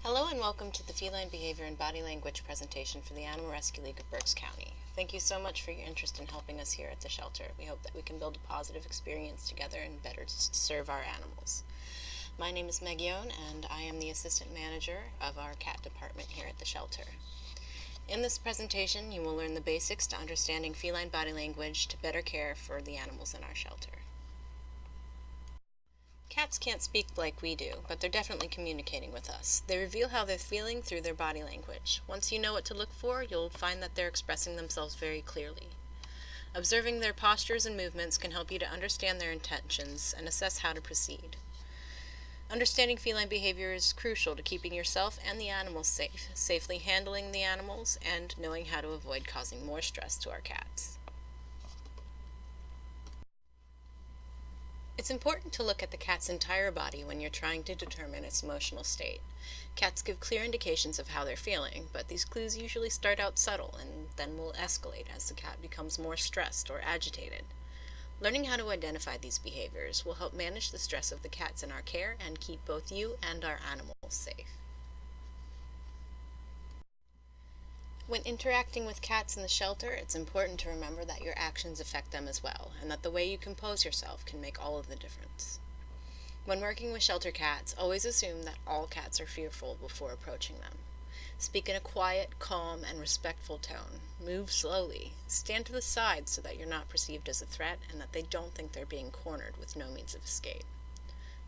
Hello and welcome to the Feline Behavior and Body Language presentation for the Animal Rescue League of Berks County. Thank you so much for your interest in helping us here at the shelter. We hope that we can build a positive experience together and better serve our animals. My name is Meg Yohn and I am the Assistant Manager of our cat department here at the shelter. In this presentation, you will learn the basics to understanding feline body language to better care for the animals in our shelter. Cats can't speak like we do, but they're definitely communicating with us. They reveal how they're feeling through their body language. Once you know what to look for, you'll find that they're expressing themselves very clearly. Observing their postures and movements can help you to understand their intentions and assess how to proceed. Understanding feline behavior is crucial to keeping yourself and the animals safe, safely handling the animals, and knowing how to avoid causing more stress to our cats. It's important to look at the cat's entire body when you're trying to determine its emotional state. Cats give clear indications of how they're feeling, but these clues usually start out subtle and then will escalate as the cat becomes more stressed or agitated. Learning how to identify these behaviors will help manage the stress of the cats in our care and keep both you and our animals safe. When interacting with cats in the shelter, it's important to remember that your actions affect them as well, and that the way you compose yourself can make all of the difference. When working with shelter cats, always assume that all cats are fearful before approaching them. Speak in a quiet, calm, and respectful tone. Move slowly. Stand to the side so that you're not perceived as a threat and that they don't think they're being cornered with no means of escape.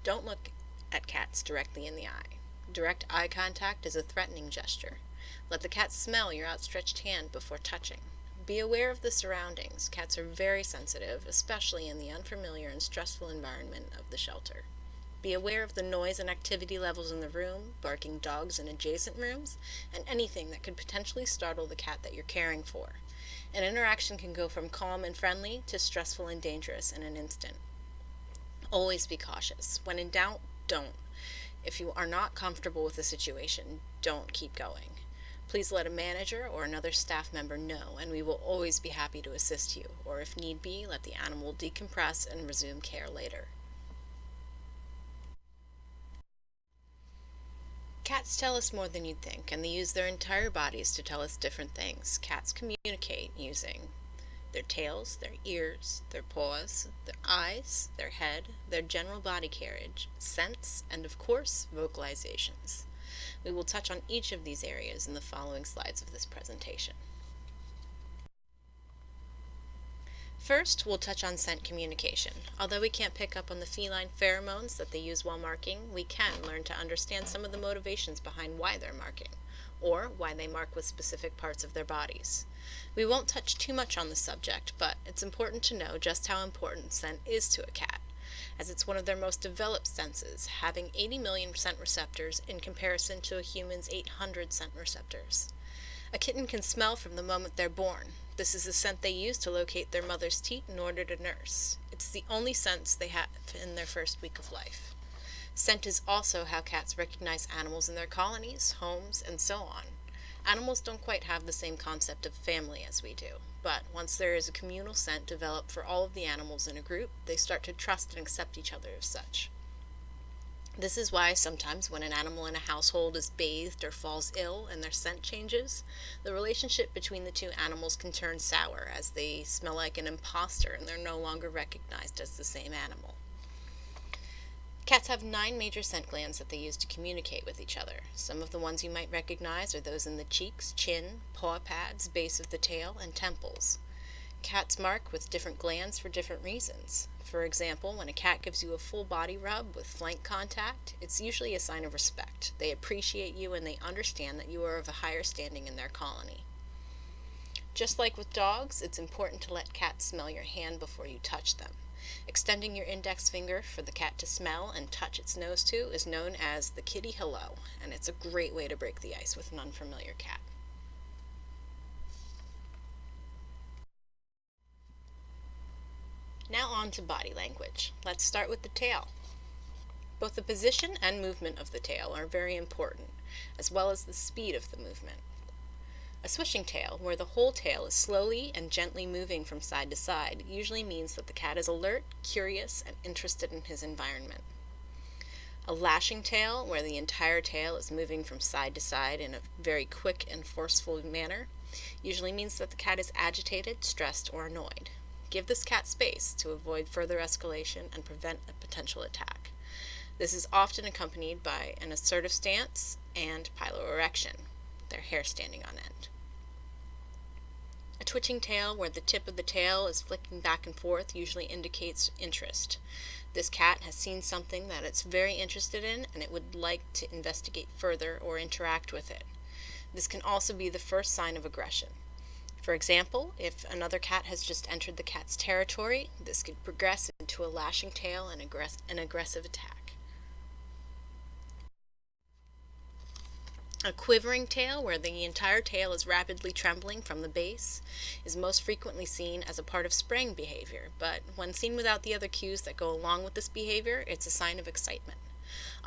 Don't look at cats directly in the eye. Direct eye contact is a threatening gesture. Let the cat smell your outstretched hand before touching. Be aware of the surroundings. Cats are very sensitive, especially in the unfamiliar and stressful environment of the shelter. Be aware of the noise and activity levels in the room, barking dogs in adjacent rooms, and anything that could potentially startle the cat that you're caring for. An interaction can go from calm and friendly to stressful and dangerous in an instant. Always be cautious. When in doubt, don't. If you are not comfortable with the situation, don't keep going. Please let a manager or another staff member know, and we will always be happy to assist you, or if need be, let the animal decompress and resume care later. Cats tell us more than you'd think, and they use their entire bodies to tell us different things. Cats communicate using their tails, their ears, their paws, their eyes, their head, their general body carriage, scents, and of course, vocalizations. We will touch on each of these areas in the following slides of this presentation. First, we'll touch on scent communication. Although we can't pick up on the feline pheromones that they use while marking, we can learn to understand some of the motivations behind why they're marking, or why they mark with specific parts of their bodies. We won't touch too much on the subject, but it's important to know just how important scent is to a cat, as it's one of their most developed senses, having 80 million scent receptors in comparison to a human's 800 scent receptors. A kitten can smell from the moment they're born. This is the scent they use to locate their mother's teat in order to nurse. It's the only sense they have in their first week of life. Scent is also how cats recognize animals in their colonies, homes, and so on. Animals don't quite have the same concept of family as we do, but once there is a communal scent developed for all of the animals in a group, they start to trust and accept each other as such. This is why sometimes when an animal in a household is bathed or falls ill and their scent changes, the relationship between the two animals can turn sour as they smell like an imposter and they're no longer recognized as the same animal. Cats have 9 major scent glands that they use to communicate with each other. Some of the ones you might recognize are those in the cheeks, chin, paw pads, base of the tail, and temples. Cats mark with different glands for different reasons. For example, when a cat gives you a full body rub with flank contact, it's usually a sign of respect. They appreciate you and they understand that you are of a higher standing in their colony. Just like with dogs, it's important to let cats smell your hand before you touch them. Extending your index finger for the cat to smell and touch its nose to is known as the kitty hello, and it's a great way to break the ice with an unfamiliar cat. Now on to body language. Let's start with the tail. Both the position and movement of the tail are very important, as well as the speed of the movement. A swishing tail, where the whole tail is slowly and gently moving from side to side, usually means that the cat is alert, curious, and interested in his environment. A lashing tail, where the entire tail is moving from side to side in a very quick and forceful manner, usually means that the cat is agitated, stressed, or annoyed. Give this cat space to avoid further escalation and prevent a potential attack. This is often accompanied by an assertive stance and piloerection, their hair standing on end. A twitching tail, where the tip of the tail is flicking back and forth, usually indicates interest. This cat has seen something that it's very interested in, and it would like to investigate further or interact with it. This can also be the first sign of aggression. For example, if another cat has just entered the cat's territory, this could progress into a lashing tail and an aggressive attack. A quivering tail, where the entire tail is rapidly trembling from the base, is most frequently seen as a part of spraying behavior, but when seen without the other cues that go along with this behavior, it's a sign of excitement.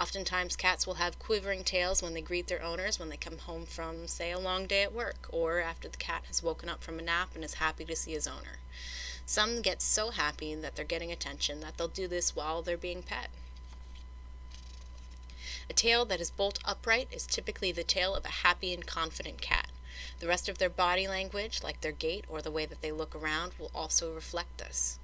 Oftentimes, cats will have quivering tails when they greet their owners when they come home from, say, a long day at work, or after the cat has woken up from a nap and is happy to see his owner. Some get so happy that they're getting attention that they'll do this while they're being pet. A tail that is bolt upright is typically the tail of a happy and confident cat. The rest of their body language, like their gait or the way that they look around, will also reflect this.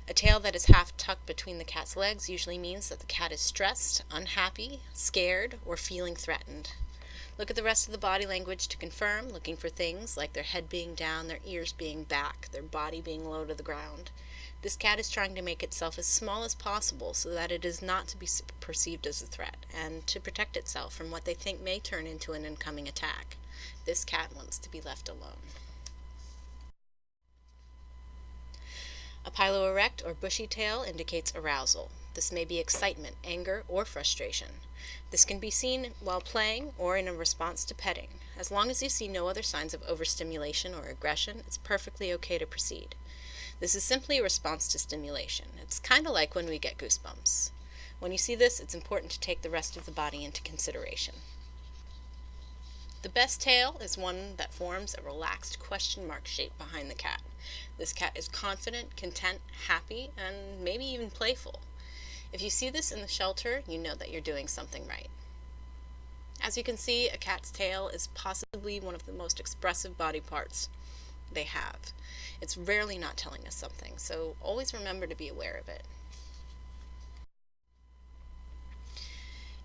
A tail that is half tucked between the cat's legs usually means that the cat is stressed, unhappy, scared, or feeling threatened. Look at the rest of the body language to confirm, looking for things like their head being down, their ears being back, their body being low to the ground. This cat is trying to make itself as small as possible so that it is not to be perceived as a threat, and to protect itself from what they think may turn into an incoming attack. This cat wants to be left alone. A piloerect or bushy tail indicates arousal. This may be excitement, anger, or frustration. This can be seen while playing or in a response to petting. As long as you see no other signs of overstimulation or aggression, it's perfectly okay to proceed. This is simply a response to stimulation. It's kind of like when we get goosebumps. When you see this, it's important to take the rest of the body into consideration. The best tail is one that forms a relaxed question mark shape behind the cat. This cat is confident, content, happy, and maybe even playful. If you see this in the shelter, you know that you're doing something right. As you can see, a cat's tail is possibly one of the most expressive body parts they have. It's rarely not telling us something, so always remember to be aware of it.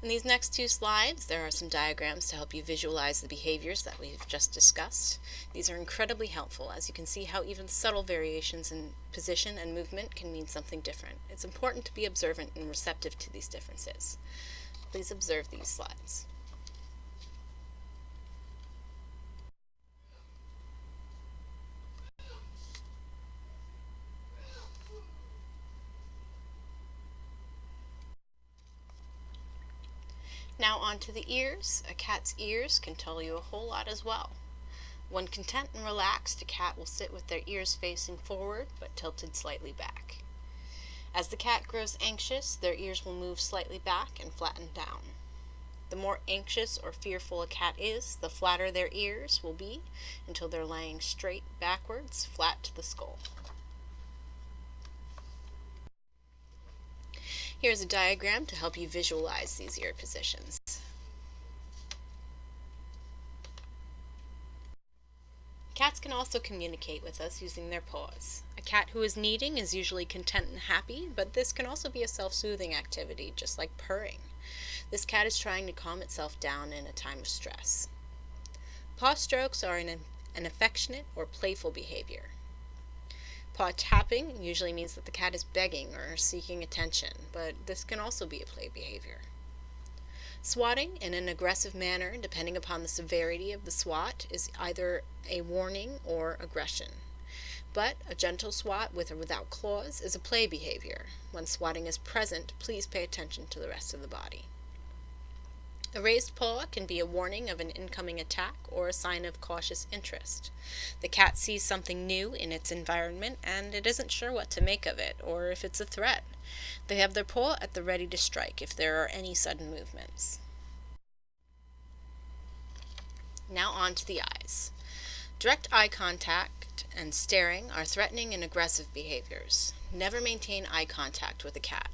In these next two slides, there are some diagrams to help you visualize the behaviors that we've just discussed. These are incredibly helpful, as you can see how even subtle variations in position and movement can mean something different. It's important to be observant and receptive to these differences. Please observe these slides. Now on to the ears. A cat's ears can tell you a whole lot as well. When content and relaxed, a cat will sit with their ears facing forward but tilted slightly back. As the cat grows anxious, their ears will move slightly back and flatten down. The more anxious or fearful a cat is, the flatter their ears will be until they're laying straight backwards, flat to the skull. Here's a diagram to help you visualize these ear positions. Cats can also communicate with us using their paws. A cat who is kneading is usually content and happy, but this can also be a self-soothing activity, just like purring. This cat is trying to calm itself down in a time of stress. Paw strokes are an affectionate or playful behavior. Paw tapping usually means that the cat is begging or seeking attention, but this can also be a play behavior. Swatting in an aggressive manner, depending upon the severity of the swat, is either a warning or aggression. But a gentle swat with or without claws is a play behavior. When swatting is present, please pay attention to the rest of the body. A raised paw can be a warning of an incoming attack or a sign of cautious interest. The cat sees something new in its environment and it isn't sure what to make of it or if it's a threat. They have their paw at the ready to strike if there are any sudden movements. Now on to the eyes. Direct eye contact and staring are threatening and aggressive behaviors. Never maintain eye contact with a cat.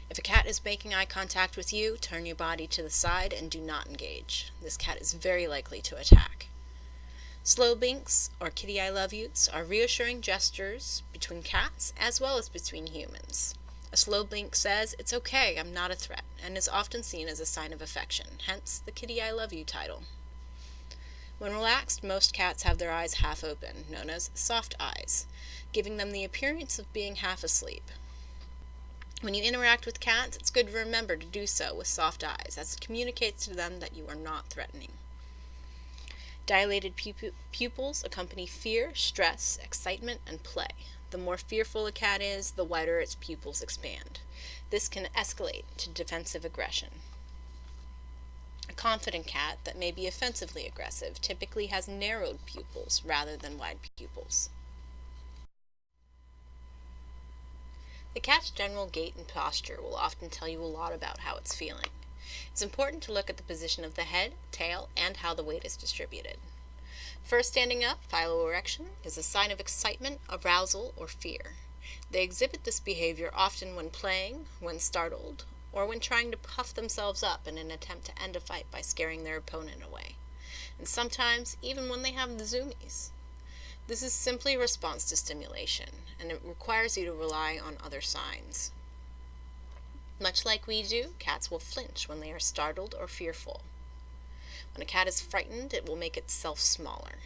If a cat is making eye contact with you, turn your body to the side and do not engage. This cat is very likely to attack. Slow blinks, or kitty I love yous, are reassuring gestures between cats as well as between humans. A slow blink says, "It's okay, I'm not a threat," and is often seen as a sign of affection, hence the kitty I love you title. When relaxed, most cats have their eyes half open, known as soft eyes, giving them the appearance of being half asleep. When you interact with cats, it's good to remember to do so with soft eyes, as it communicates to them that you are not threatening. Dilated pupils accompany fear, stress, excitement, and play. The more fearful a cat is, the wider its pupils expand. This can escalate to defensive aggression. A confident cat that may be offensively aggressive typically has narrowed pupils rather than wide pupils. The cat's general gait and posture will often tell you a lot about how it's feeling. It's important to look at the position of the head, tail, and how the weight is distributed. First, standing up, piloerection, is a sign of excitement, arousal, or fear. They exhibit this behavior often when playing, when startled, or when trying to puff themselves up in an attempt to end a fight by scaring their opponent away. And sometimes even when they have the zoomies. This is simply a response to stimulation, and it requires you to rely on other signs. Much like we do, cats will flinch when they are startled or fearful. When a cat is frightened, it will make itself smaller.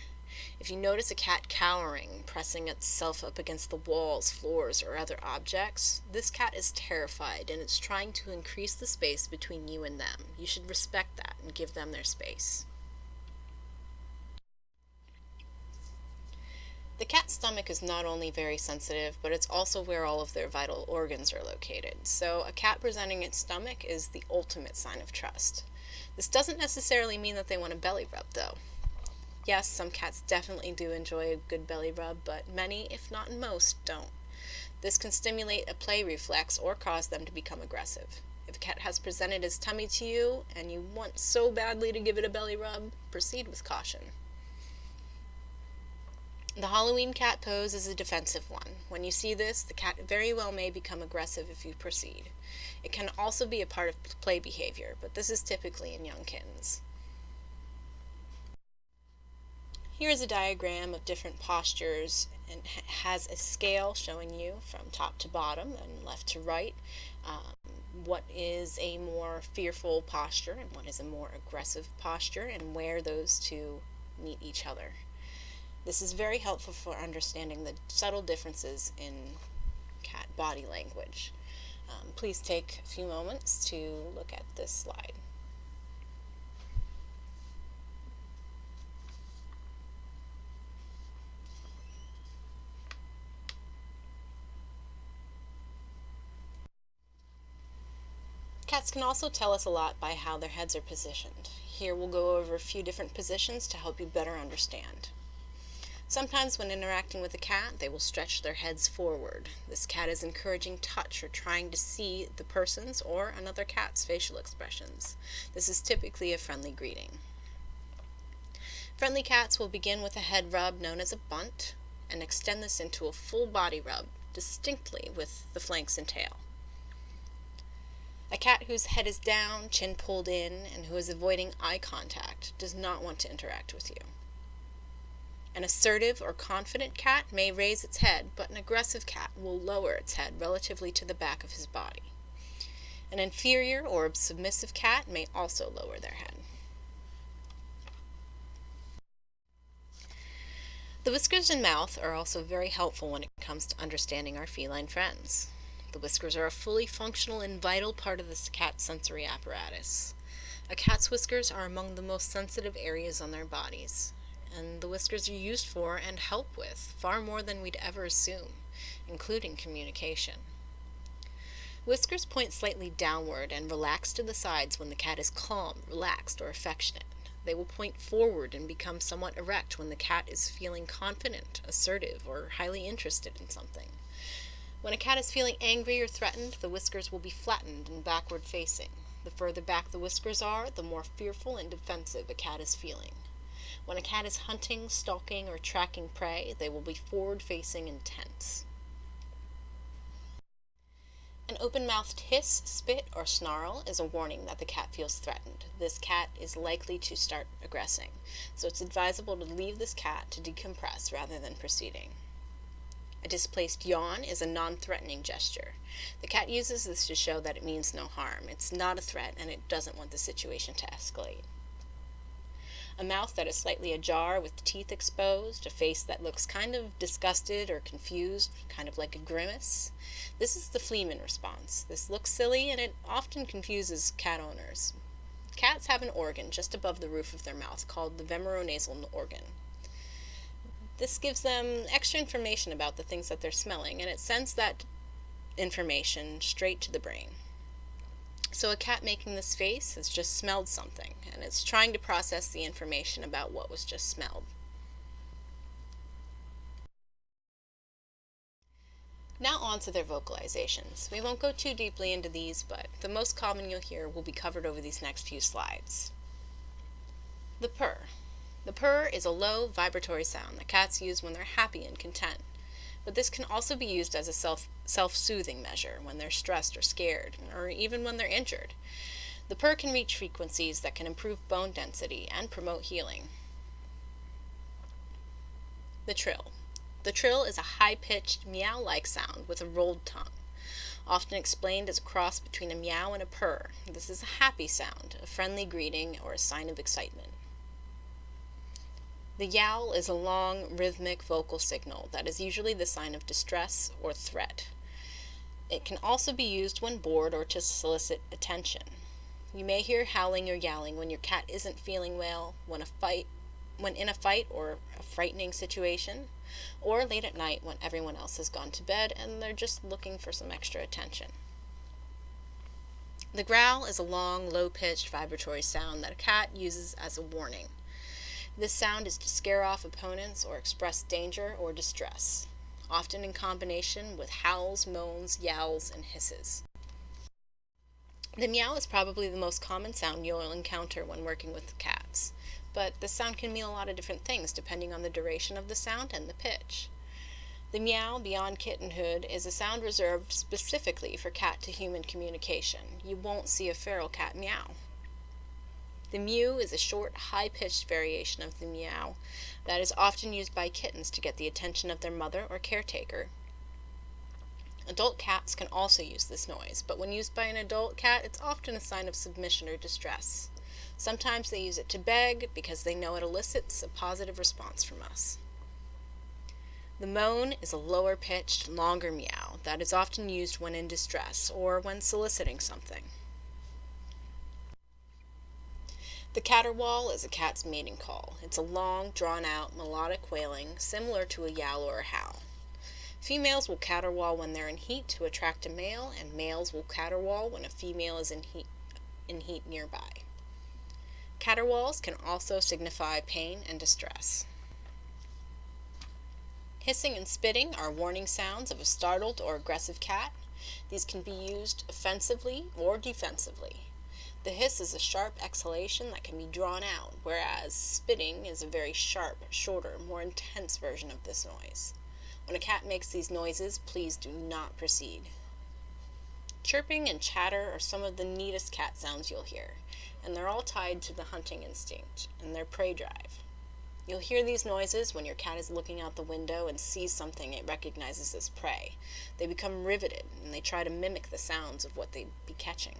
If you notice a cat cowering, pressing itself up against the walls, floors, or other objects, this cat is terrified and it's trying to increase the space between you and them. You should respect that and give them their space. The cat's stomach is not only very sensitive, but it's also where all of their vital organs are located. So a cat presenting its stomach is the ultimate sign of trust. This doesn't necessarily mean that they want a belly rub, though. Yes, some cats definitely do enjoy a good belly rub, but many, if not most, don't. This can stimulate a play reflex or cause them to become aggressive. If a cat has presented its tummy to you and you want so badly to give it a belly rub, proceed with caution. The Halloween cat pose is a defensive one. When you see this, the cat very well may become aggressive if you proceed. It can also be a part of play behavior, but this is typically in young kittens. Here is a diagram of different postures and has a scale showing you from top to bottom and left to right what is a more fearful posture and what is a more aggressive posture and where those two meet each other. This is very helpful for understanding the subtle differences in cat body language. Please take a few moments to look at this slide. Cats can also tell us a lot by how their heads are positioned. Here we'll go over a few different positions to help you better understand. Sometimes when interacting with a cat, they will stretch their heads forward. This cat is encouraging touch or trying to see the person's or another cat's facial expressions. This is typically a friendly greeting. Friendly cats will begin with a head rub known as a bunt and extend this into a full body rub, distinctly with the flanks and tail. A cat whose head is down, chin pulled in, and who is avoiding eye contact does not want to interact with you. An assertive or confident cat may raise its head, but an aggressive cat will lower its head relatively to the back of his body. An inferior or submissive cat may also lower their head. The whiskers and mouth are also very helpful when it comes to understanding our feline friends. The whiskers are a fully functional and vital part of the cat's sensory apparatus. A cat's whiskers are among the most sensitive areas on their bodies, and the whiskers are used for and help with far more than we'd ever assume, including communication. Whiskers point slightly downward and relax to the sides when the cat is calm, relaxed, or affectionate. They will point forward and become somewhat erect when the cat is feeling confident, assertive, or highly interested in something. When a cat is feeling angry or threatened, the whiskers will be flattened and backward facing. The further back the whiskers are, the more fearful and defensive a cat is feeling. When a cat is hunting, stalking, or tracking prey, they will be forward facing and tense. An open-mouthed hiss, spit, or snarl is a warning that the cat feels threatened. This cat is likely to start aggressing, so it's advisable to leave this cat to decompress rather than proceeding. A displaced yawn is a non-threatening gesture. The cat uses this to show that it means no harm. It's not a threat and it doesn't want the situation to escalate. A mouth that is slightly ajar with teeth exposed, a face that looks kind of disgusted or confused, kind of like a grimace. This is the Fleeman response. This looks silly and it often confuses cat owners. Cats have an organ just above the roof of their mouth called the vemeronasal organ. This gives them extra information about the things that they're smelling, and it sends that information straight to the brain. So a cat making this face has just smelled something, and it's trying to process the information about what was just smelled. Now on to their vocalizations. We won't go too deeply into these, but the most common you'll hear will be covered over these next few slides. The purr. The purr is a low, vibratory sound that cats use when they're happy and content. But this can also be used as a self-soothing measure when they're stressed or scared, or even when they're injured. The purr can reach frequencies that can improve bone density and promote healing. The trill. The trill is a high-pitched, meow-like sound with a rolled tongue, often explained as a cross between a meow and a purr. This is a happy sound, a friendly greeting, or a sign of excitement. The yowl is a long, rhythmic vocal signal that is usually the sign of distress or threat. It can also be used when bored or to solicit attention. You may hear howling or yowling when your cat isn't feeling well, when in a fight or a frightening situation, or late at night when everyone else has gone to bed and they're just looking for some extra attention. The growl is a long, low-pitched vibratory sound that a cat uses as a warning. This sound is to scare off opponents or express danger or distress, often in combination with howls, moans, yowls, and hisses. The meow is probably the most common sound you'll encounter when working with cats, but this sound can mean a lot of different things depending on the duration of the sound and the pitch. The meow, beyond kittenhood, is a sound reserved specifically for cat-to-human communication. You won't see a feral cat meow. The mew is a short, high-pitched variation of the meow that is often used by kittens to get the attention of their mother or caretaker. Adult cats can also use this noise, but when used by an adult cat, it's often a sign of submission or distress. Sometimes they use it to beg because they know it elicits a positive response from us. The moan is a lower-pitched, longer meow that is often used when in distress or when soliciting something. The caterwaul is a cat's mating call. It's a long, drawn-out, melodic wailing, similar to a yowl or a howl. Females will caterwaul when they're in heat to attract a male, and males will caterwaul when a female is in heat nearby. Caterwauls can also signify pain and distress. Hissing and spitting are warning sounds of a startled or aggressive cat. These can be used offensively or defensively. The hiss is a sharp exhalation that can be drawn out, whereas spitting is a very sharp, shorter, more intense version of this noise. When a cat makes these noises, please do not proceed. Chirping and chatter are some of the neatest cat sounds you'll hear, and they're all tied to the hunting instinct and their prey drive. You'll hear these noises when your cat is looking out the window and sees something it recognizes as prey. They become riveted, and they try to mimic the sounds of what they'd be catching.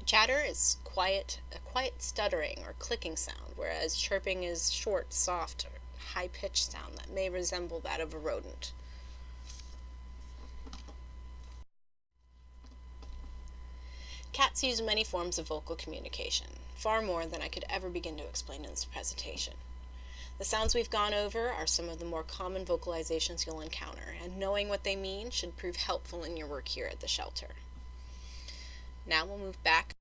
Chatter is a quiet stuttering or clicking sound, whereas chirping is short, soft, or high-pitched sound that may resemble that of a rodent. Cats use many forms of vocal communication, far more than I could ever begin to explain in this presentation. The sounds we've gone over are some of the more common vocalizations you'll encounter, and knowing what they mean should prove helpful in your work here at the shelter. Now we'll move back.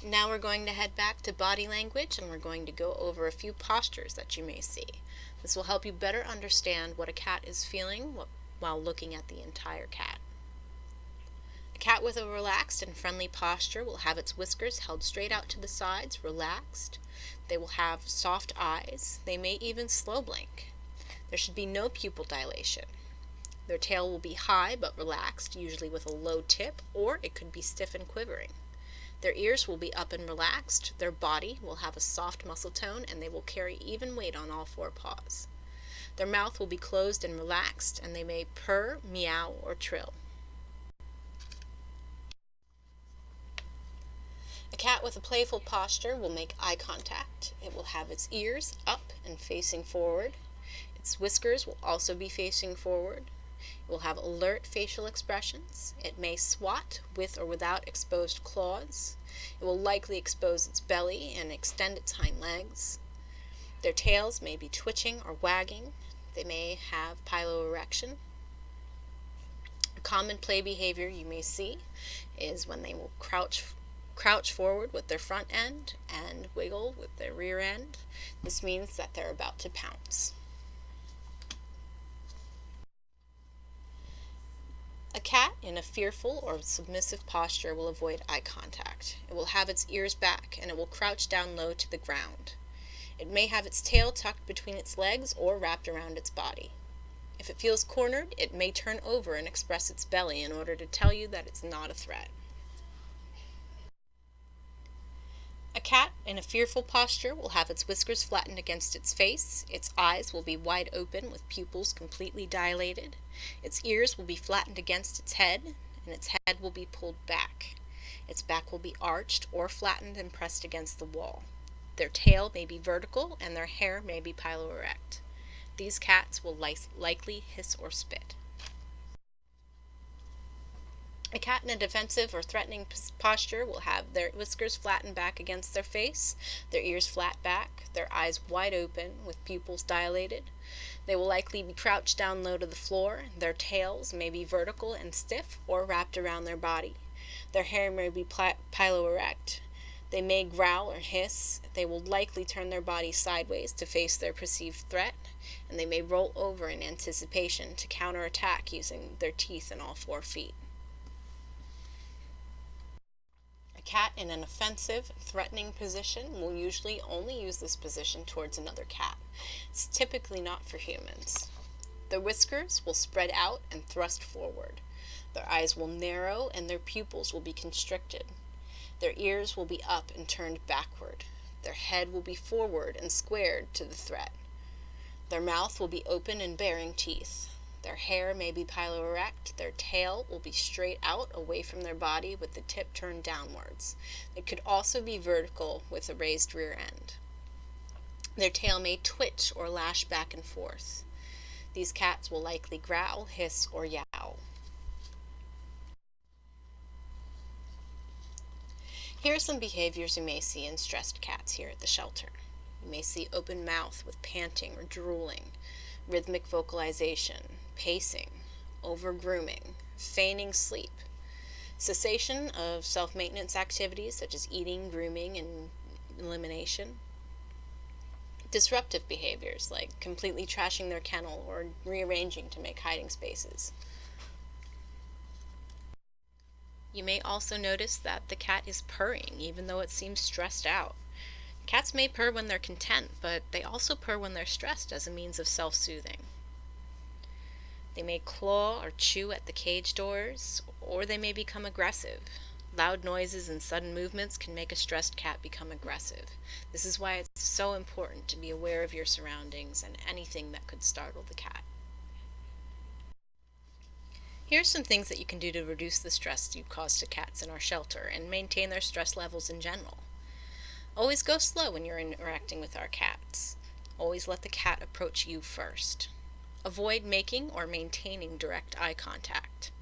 Now we're going to head back to body language, and we're going to go over a few postures that you may see. This will help you better understand what a cat is feeling while looking at the entire cat. A cat with a relaxed and friendly posture will have its whiskers held straight out to the sides, relaxed. They will have soft eyes. They may even slow blink. There should be no pupil dilation. Their tail will be high but relaxed, usually with a low tip, or it could be stiff and quivering. Their ears will be up and relaxed. Their body will have a soft muscle tone, and they will carry even weight on all four paws. Their mouth will be closed and relaxed, and they may purr, meow, or trill. A cat with a playful posture will make eye contact. It will have its ears up and facing forward. Its whiskers will also be facing forward. It will have alert facial expressions. It may swat with or without exposed claws. It will likely expose its belly and extend its hind legs. Their tails may be twitching or wagging. They may have piloerection. A common play behavior you may see is when they will crouch forward with their front end and wiggle with their rear end. This means that they're about to pounce. A cat in a fearful or submissive posture will avoid eye contact. It will have its ears back and it will crouch down low to the ground. It may have its tail tucked between its legs or wrapped around its body. If it feels cornered, it may turn over and express its belly in order to tell you that it's not a threat. A cat in a fearful posture will have its whiskers flattened against its face. Its eyes will be wide open with pupils completely dilated. Its ears will be flattened against its head, and its head will be pulled back. Its back will be arched or flattened and pressed against the wall. Their tail may be vertical, and their hair may be piloerect. These cats will likely hiss or spit. A cat in a defensive or threatening posture will have their whiskers flattened back against their face, their ears flat back, their eyes wide open with pupils dilated. They will likely be crouched down low to the floor. Their tails may be vertical and stiff or wrapped around their body. Their hair may be piloerect. They may growl or hiss. They will likely turn their body sideways to face their perceived threat, and they may roll over in anticipation to counterattack using their teeth and all 4 feet. A cat in an offensive, threatening position will usually only use this position towards another cat. It's typically not for humans. Their whiskers will spread out and thrust forward. Their eyes will narrow and their pupils will be constricted. Their ears will be up and turned backward. Their head will be forward and squared to the threat. Their mouth will be open and bearing teeth. Their hair may be piloerect. Their tail will be straight out away from their body with the tip turned downwards. It could also be vertical with a raised rear end. Their tail may twitch or lash back and forth. These cats will likely growl, hiss, or yowl. Here are some behaviors you may see in stressed cats here at the shelter. You may see open mouth with panting or drooling, rhythmic vocalization, pacing, over-grooming, feigning sleep, cessation of self-maintenance activities such as eating, grooming, and elimination, disruptive behaviors like completely trashing their kennel or rearranging to make hiding spaces. You may also notice that the cat is purring even though it seems stressed out. Cats may purr when they're content, but they also purr when they're stressed as a means of self-soothing. They may claw or chew at the cage doors, or they may become aggressive. Loud noises and sudden movements can make a stressed cat become aggressive. This is why it's so important to be aware of your surroundings and anything that could startle the cat. Here are some things that you can do to reduce the stress you cause to cats in our shelter and maintain their stress levels in general. Always go slow when you're interacting with our cats. Always let the cat approach you first. Avoid making or maintaining direct eye contact.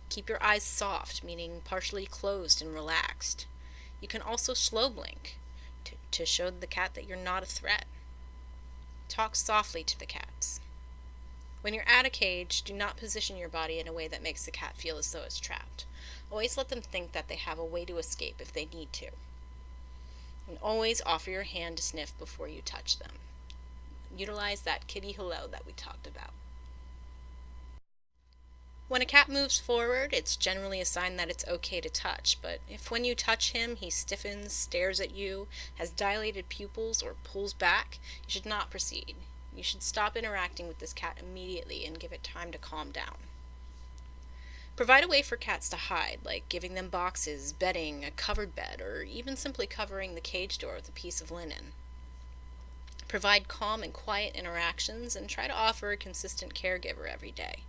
Keep your eyes soft, meaning partially closed and relaxed. You can also slow blink to show the cat that you're not a threat. Talk softly to the cats. When you're at a cage, do not position your body in a way that makes the cat feel as though it's trapped. Always let them think that they have a way to escape if they need to. And always offer your hand to sniff before you touch them. Utilize that kitty hello that we talked about. When a cat moves forward, it's generally a sign that it's okay to touch, but if when you touch him he stiffens, stares at you, has dilated pupils, or pulls back, you should not proceed. You should stop interacting with this cat immediately and give it time to calm down. Provide a way for cats to hide, like giving them boxes, bedding, a covered bed, or even simply covering the cage door with a piece of linen. Provide calm and quiet interactions and try to offer a consistent caregiver every day.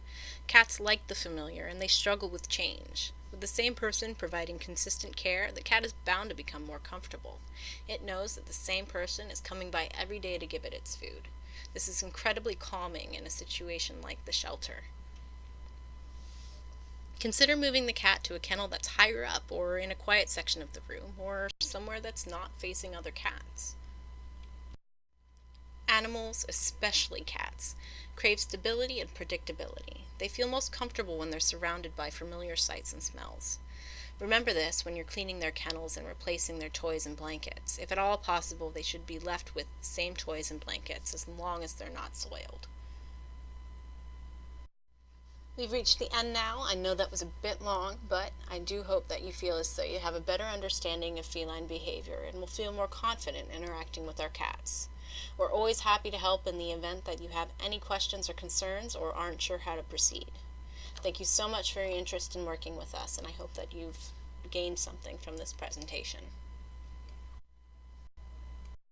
Cats like the familiar and they struggle with change. With the same person providing consistent care, the cat is bound to become more comfortable. It knows that the same person is coming by every day to give it its food. This is incredibly calming in a situation like the shelter. Consider moving the cat to a kennel that's higher up or in a quiet section of the room or somewhere that's not facing other cats. Animals, especially cats, crave stability and predictability. They feel most comfortable when they're surrounded by familiar sights and smells. Remember this when you're cleaning their kennels and replacing their toys and blankets. If at all possible, they should be left with the same toys and blankets as long as they're not soiled. We've reached the end now. I know that was a bit long, but I do hope that you feel as though you have a better understanding of feline behavior and will feel more confident interacting with our cats. We're always happy to help in the event that you have any questions or concerns or aren't sure how to proceed. Thank you so much for your interest in working with us, and I hope that you've gained something from this presentation.